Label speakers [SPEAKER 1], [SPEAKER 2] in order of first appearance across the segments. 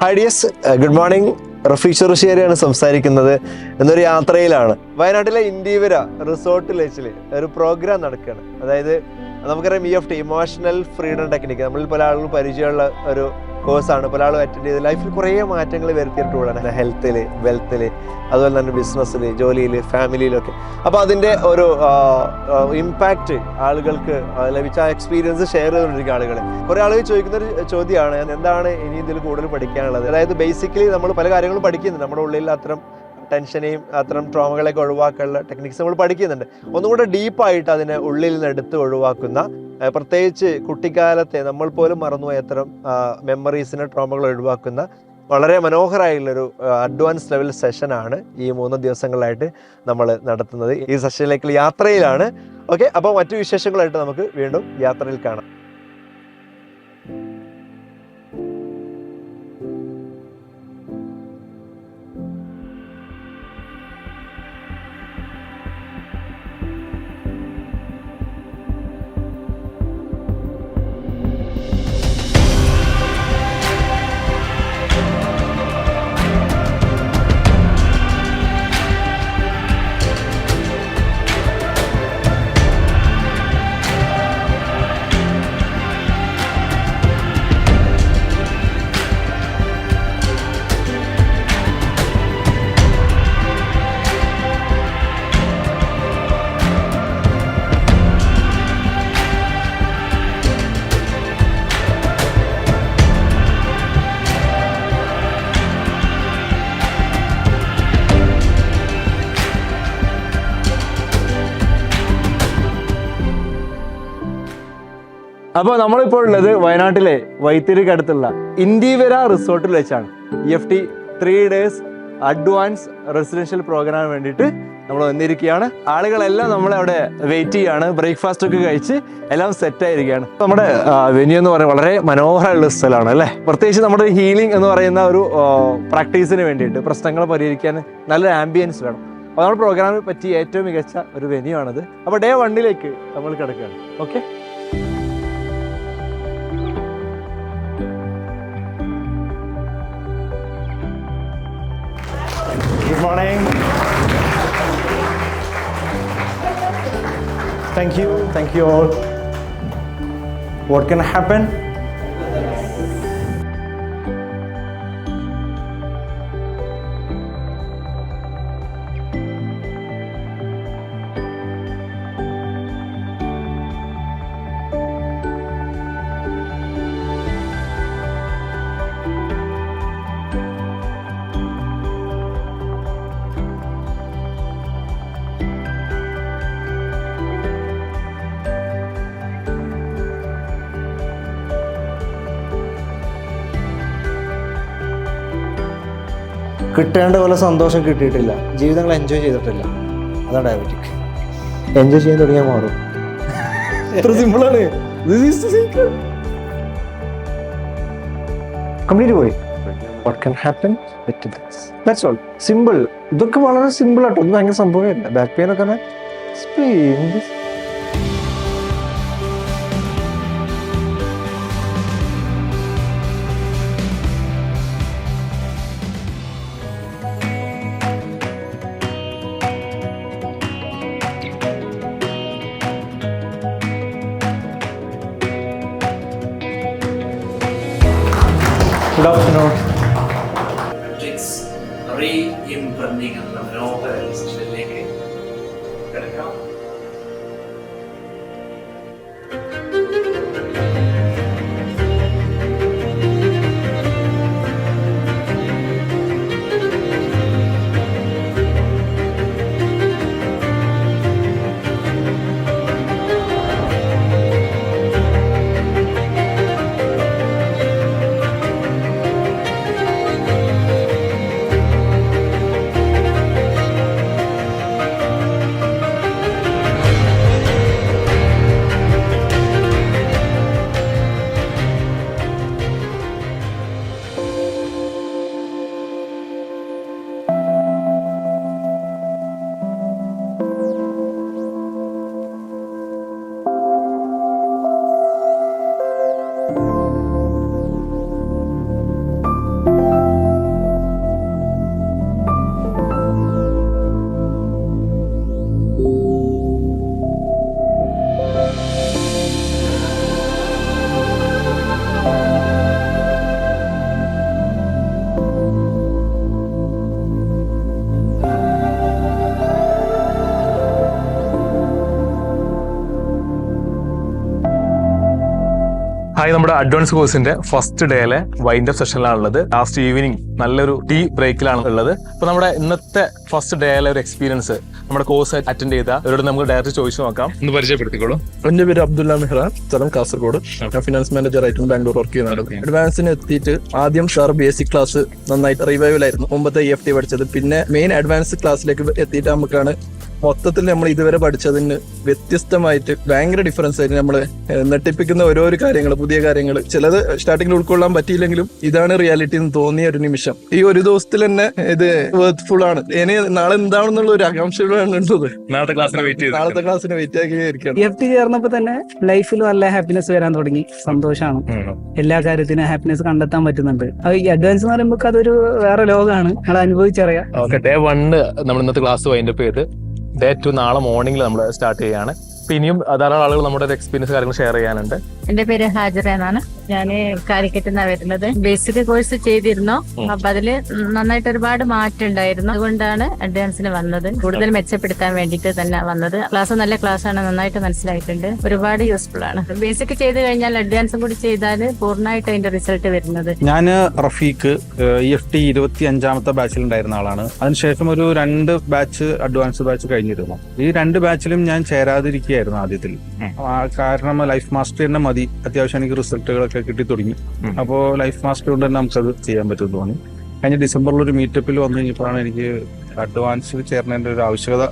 [SPEAKER 1] Hi dears, good morning. Rafeeq ചെറുശ്ശേരിയാണ് സംസാരിക്കുന്നത്. എന്നൊരു യാത്രയിലാണ്. വയനാട്ടിലെ ഇൻഡീവര റിസോർട്ടിൽ വെച്ചിൽ ഒരു പ്രോഗ്രാം നടക്കുകയാണ്. അതായത് നമുക്കറിയാം EFT, ഇമോഷണൽ ഫ്രീഡം ടെക്നിക്ക്, നമ്മളിൽ പല ആളുകൾ പരിചയമുള്ള ഒരു കോഴ്സാണ്. പല ആളും അറ്റൻഡ് ചെയ്ത് ലൈഫിൽ കുറേ മാറ്റങ്ങൾ വരുത്തിയിട്ടുള്ളതാണ്. ഹെൽത്തിൽ, വെൽത്തിൽ, അതുപോലെ തന്നെ ബിസിനസ്സിൽ, ജോലിയിൽ, ഫാമിലിയിലൊക്കെ. അപ്പോൾ അതിൻ്റെ ഒരു ഇമ്പാക്റ്റ് ആളുകൾക്ക് ലഭിച്ച ആ എക്സ്പീരിയൻസ് ഷെയർ ചെയ്തുകൊണ്ടിരിക്കുന്ന ആളുകൾ. കുറേ ആളുകൾ ചോദിക്കുന്നൊരു ചോദ്യമാണ്, എന്താണ് ഇനി ഇതിൽ കൂടുതൽ പഠിക്കാനുള്ളത്? അതായത് ബേസിക്കലി നമ്മൾ പല കാര്യങ്ങളും പഠിക്കുന്നുണ്ട്. നമ്മുടെ ഉള്ളിൽ അത്തരം ടെൻഷനെയും അത്തരം ട്രോമകളെയൊക്കെ ഒഴിവാക്കാനുള്ള ടെക്നിക്സ് നമ്മൾ പഠിക്കുന്നുണ്ട്. ഒന്നുകൂടെ ഡീപ്പായിട്ട് അതിനെ ഉള്ളിൽ നിന്ന് എടുത്ത് ഒഴിവാക്കുന്ന, പ്രത്യേകിച്ച് കുട്ടിക്കാലത്തെ നമ്മൾ പോലും മറന്നുപോയ അത്തരം മെമ്മറീസിനെ, ട്രോമകൾ ഒഴിവാക്കുന്ന വളരെ മനോഹരമായുള്ളൊരു അഡ്വാൻസ് ലെവൽ സെഷനാണ് ഈ 3 ദിവസങ്ങളായിട്ട് നമ്മൾ നടത്തുന്നത്. ഈ സെഷനിലേക്കുള്ള യാത്രയിലാണ്. ഓക്കെ, അപ്പോൾ മറ്റു വിശേഷങ്ങളായിട്ട് നമുക്ക് വീണ്ടും യാത്രയിൽ കാണാം. അപ്പോൾ നമ്മളിപ്പോൾ ഉള്ളത് വയനാട്ടിലെ വൈത്തിരിക്ക് അടുത്തുള്ള ഇൻഡീവര റിസോർട്ടിൽ വെച്ചാണ്. EFT 3 days അഡ്വാൻസ് റെസിഡൻഷ്യൽ പ്രോഗ്രാമിന് വേണ്ടിയിട്ട് നമ്മൾ വന്നിരിക്കുകയാണ്. ആളുകളെല്ലാം നമ്മളെ അവിടെ വെയിറ്റ് ചെയ്യാണ്. ബ്രേക്ക്ഫാസ്റ്റ് ഒക്കെ കഴിച്ച് എല്ലാം സെറ്റ് ആയിരിക്കുകയാണ്. നമ്മുടെ വെന്യൂ എന്ന് പറയുന്നത് വളരെ മനോഹരമുള്ള സ്ഥലമാണ് അല്ലേ. പ്രത്യേകിച്ച് നമ്മുടെ ഹീലിംഗ് എന്ന് പറയുന്ന ഒരു പ്രാക്ടീസിന് വേണ്ടിയിട്ട്, പ്രശ്നങ്ങൾ പരിഹരിക്കാൻ നല്ലൊരു ആംബിയൻസ് വേണം. അപ്പോൾ നമ്മുടെ പ്രോഗ്രാമിന് പറ്റിയ ഏറ്റവും മികച്ച ഒരു വെന്യൂ ആണിത്. അപ്പോൾ ഡേ 1 നമ്മൾ കിടക്കുകയാണ്. Okay, good morning. Thank you all. What can happen? കിട്ടേണ്ട പോലെ സന്തോഷം കിട്ടിയിട്ടില്ല, ജീവിതങ്ങൾ എൻജോയ് ചെയ്തിട്ടില്ല. അതാണ് ഡയബറ്റിക്. എൻജോയ് ചെയ്യാൻ തുടങ്ങിയാൽ മാറും. എത്ര സിമ്പിളാണ്. കംപ്ലീറ്റ് പോയി. What can happen with this, that's all. Simple. ഇതൊക്കെ വളരെ സിമ്പിൾ ആട്ടോ. ഇത് ഭയങ്കര സംഭവമല്ല. ബാക്ക് പെയിൻ ഒക്കെ Good afternoon.
[SPEAKER 2] Re-imprinting എന്ന മനോഹര സെഷനിലേക്ക് കിടക്കാം. ഹായ്, നമ്മുടെ അഡ്വാൻസ് കോഴ്സിന്റെ ഫസ്റ്റ് ഡേയിലെ വൈൻഡ് അപ്പ് സെഷനിലാണുള്ളത്. ലാസ്റ്റ് ഈവനിങ് നല്ലൊരു ടീ ബ്രേക്കിലാണ് ഉള്ളത്. അപ്പൊ നമ്മുടെ ഇന്നത്തെ ഫസ്റ്റ് ഡേയിലെ ഒരു എക്സ്പീരിയൻസ് നമ്മുടെ കോഴ്സ് അറ്റൻഡ് ചെയ്ത അവരോട് നമുക്ക് ഡയറക്റ്റ് ചോദിച്ചു നോക്കാം. ഒന്ന് പരിചയപ്പെടുത്തിക്കോളൂ.
[SPEAKER 3] എന്റെ പേര് അബ്ദുല്ല മെഹ്റാൻ, സ്ഥലം കാസർഗോഡ്. ഞാൻ ഫിനാൻസ് മാനേജർ ആയിട്ടും ബാംഗ്ലൂർ വർക്ക് ചെയ്യുന്നുണ്ട്. അഡ്വാൻസിന് എത്തിയിട്ട് ആദ്യം സാർ ബേസിക് ക്ലാസ് നന്നായിട്ട് റിവൈവലായിരുന്നു, മുമ്പത്തെ EFT പഠിച്ചത്. പിന്നെ മെയിൻ അഡ്വാൻസ് ക്ലാസ്സിലേക്ക് എത്തിയിട്ട് നമുക്കാണ് മൊത്തത്തിൽ നമ്മൾ ഇതുവരെ പഠിച്ചതിന് വ്യത്യസ്തമായിട്ട് ഭയങ്കര ഡിഫറൻസ് ആയിട്ട് നമ്മള് നെട്ടിപ്പിക്കുന്ന ഓരോരോ കാര്യങ്ങൾ, പുതിയ കാര്യങ്ങൾ, ചിലത് സ്റ്റാർട്ടിങ്ങിൽ ഉൾക്കൊള്ളാൻ പറ്റിയില്ലെങ്കിലും ഇതാണ് റിയാലിറ്റി എന്ന് തോന്നിയ ഒരു നിമിഷം. ഈ ഒരു ദിവസത്തിൽ തന്നെ ഇത് വർത്ത്ഫുൾ ആണ്. ഇനി നാളെ എന്താണെന്നുള്ള ഒരു ആകാംക്ഷയാണ് ഉള്ളത്.
[SPEAKER 2] നാളത്തെ
[SPEAKER 3] ക്ലാസ്സിന് വെയിറ്റ് ആക്കിയിരിക്കുകയാണ്.
[SPEAKER 4] EFT ചേർന്നപ്പോ തന്നെ ലൈഫിൽ നല്ല ഹാപ്പിനെസ് വരാൻ തുടങ്ങി. സന്തോഷമാണ്, എല്ലാ കാര്യത്തിനും ഹാപ്പിനെസ് കണ്ടെത്താൻ പറ്റുന്നുണ്ട്. ഈ അഡ്വാൻസ് എന്ന് പറയുമ്പോൾ അതൊരു വേറെ ലോകമാണ്, നമ്മൾ അനുഭവിച്ചറിയാം.
[SPEAKER 2] ഓക്കെ, ഡേ 1 നമ്മൾ ഇന്നത്തെ ക്ലാസ് വൈൻഡ് അപ്പ് ചെയ്ത് ഡേ 2 നാളെ മോർണിംഗിൽ നമ്മൾ സ്റ്റാർട്ട് ചെയ്യാണ്. ഇനിയും ധാരാളം ആളുകൾ നമ്മുടെ എക്സ്പീരിയൻസ് കാര്യങ്ങൾ ഷെയർ ചെയ്യാനുണ്ട്.
[SPEAKER 5] എന്റെ പേര് ഹാജറ എന്നാണ്. ഞാൻ കാലിക്കറ്റ് നിന്നാണ് വരുന്നത്. ബേസിക് കോഴ്സ് ചെയ്തിരുന്നു. അപ്പൊ അതില് നന്നായിട്ട് ഒരുപാട് മാറ്റം ഉണ്ടായിരുന്നു. അതുകൊണ്ടാണ് അഡ്വാൻസിന് വന്നത്. കൂടുതൽ മെച്ചപ്പെടുത്താൻ വേണ്ടിയിട്ട് തന്നെ വന്നത്. ക്ലാസ് നല്ല ക്ലാസ് ആണ്, നന്നായിട്ട് മനസ്സിലായിട്ടുണ്ട്. ഒരുപാട് യൂസ്ഫുൾ ആണ്. ബേസിക് ചെയ്ത് കഴിഞ്ഞാൽ അഡ്വാൻസും കൂടി ചെയ്താൽ പൂർണ്ണമായിട്ട് അതിന്റെ റിസൾട്ട് വരുന്നത്.
[SPEAKER 6] ഞാൻ റഫീഖ്, EFT 25ാമത്തെ ബാച്ചിലുണ്ടായിരുന്ന ആളാണ്. അതിനുശേഷം ഒരു 2 ബാച്ച് അഡ്വാൻസ് ബാച്ച് കഴിഞ്ഞിരുന്നു. ഈ 2 ബാച്ചിലും ഞാൻ ചേരാതിരിക്കുകയായിരുന്നു ആദ്യത്തിൽ. കാരണം ലൈഫ് മാസ്റ്റർ തന്നെ മതി, അത്യാവശ്യം എനിക്ക് റിസൾട്ടുകളൊക്കെ കിട്ടി തുടങ്ങി. അപ്പോൾ ലൈഫ് മാസ്റ്റർ കൊണ്ട് തന്നെ നമുക്കത് ചെയ്യാൻ പറ്റുമെന്ന് തോന്നി. കഴിഞ്ഞ ഡിസംബറിൽ ഒരു മീറ്റപ്പിൽ വന്നു കഴിഞ്ഞപ്പോഴാണ് എനിക്ക് അഡ്വാൻസിൽ ചേർന്നതിന്റെ ഒരു ആവശ്യകത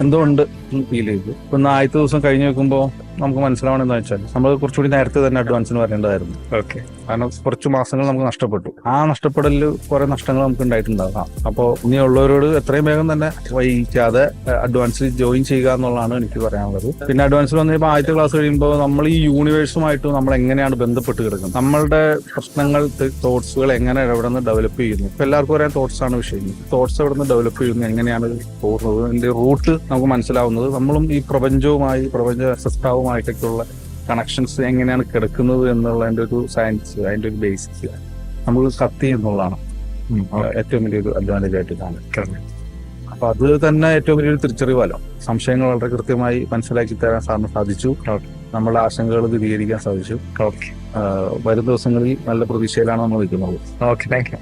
[SPEAKER 6] എന്തുകൊണ്ട് ഫീൽ ചെയ്തു. ഇപ്പൊ 1 ദിവസം കഴിഞ്ഞ് വെക്കുമ്പോൾ നമുക്ക് മനസ്സിലാവണമെന്ന് വെച്ചാൽ നമ്മൾ കുറച്ചുകൂടി നേരത്തെ തന്നെ അഡ്വാൻസിന് വരേണ്ടതായിരുന്നു.
[SPEAKER 2] ഓക്കെ,
[SPEAKER 6] കാരണം കുറച്ച് മാസങ്ങൾ നമുക്ക് നഷ്ടപ്പെട്ടു. ആ നഷ്ടപ്പെടലിൽ കുറെ നഷ്ടങ്ങൾ നമുക്ക് ഉണ്ടായിട്ടുണ്ടാകാം. അപ്പോൾ ഇനി ഉള്ളവരോട് എത്രയും വേഗം തന്നെ വൈകിക്കാതെ അഡ്വാൻസിൽ ജോയിൻ ചെയ്യുക എന്നുള്ളതാണ് എനിക്ക് പറയാനുള്ളത്. പിന്നെ അഡ്വാൻസിൽ വന്നു കഴിയുമ്പോൾ ആദ്യത്തെ ക്ലാസ് കഴിയുമ്പോൾ നമ്മൾ ഈ യൂണിവേഴ്സുമായിട്ട് നമ്മൾ എങ്ങനെയാണ് ബന്ധപ്പെട്ട് കിടക്കുന്നത്, നമ്മളുടെ പ്രശ്നങ്ങൾ, തോട്ട്സുകൾ എങ്ങനെ എവിടെ നിന്ന് ഡെവലപ്പ് ചെയ്യുന്നു. ഇപ്പൊ എല്ലാവർക്കും ഒരേ തോട്ട്സ് ആണ് വിഷയം. തോട്ട്സ് എവിടെ നിന്ന് ഡെവലപ്പ് ചെയ്യുന്നു, എങ്ങനെയാണ് പോകുന്നത്, അതിന്റെ റൂട്ട് നമുക്ക് മനസ്സിലാവുന്നത്. നമ്മളും ഈ പ്രപഞ്ചവുമായി, പ്രപഞ്ച സൃഷ്ടാവുമായിട്ടൊക്കെയുള്ള കണക്ഷൻസ് എങ്ങനെയാണ് കിടക്കുന്നത് എന്നുള്ളതിന്റെ ഒരു സയൻസ്, അതിന്റെ ഒരു ബേസിക്സ് നമ്മൾ കത്തി എന്നുള്ളതാണ് ഏറ്റവും വലിയൊരു അഡ്വാൻറ്റേജ് ആയിട്ട് കാണുന്നത്. അപ്പൊ അത് തന്നെ ഏറ്റവും വലിയൊരു തിരിച്ചറിവാലോ. സംശയങ്ങൾ വളരെ കൃത്യമായി മനസ്സിലാക്കി തരാൻ സാറിന് സാധിച്ചു. നമ്മളുടെ ആശങ്കകൾ ദൂരീകരിക്കാൻ സാധിച്ചു. വരും ദിവസങ്ങളിൽ നല്ല പ്രതീക്ഷയിലാണ് നമ്മൾ നിൽക്കുന്നത്.
[SPEAKER 2] Okay, thank you.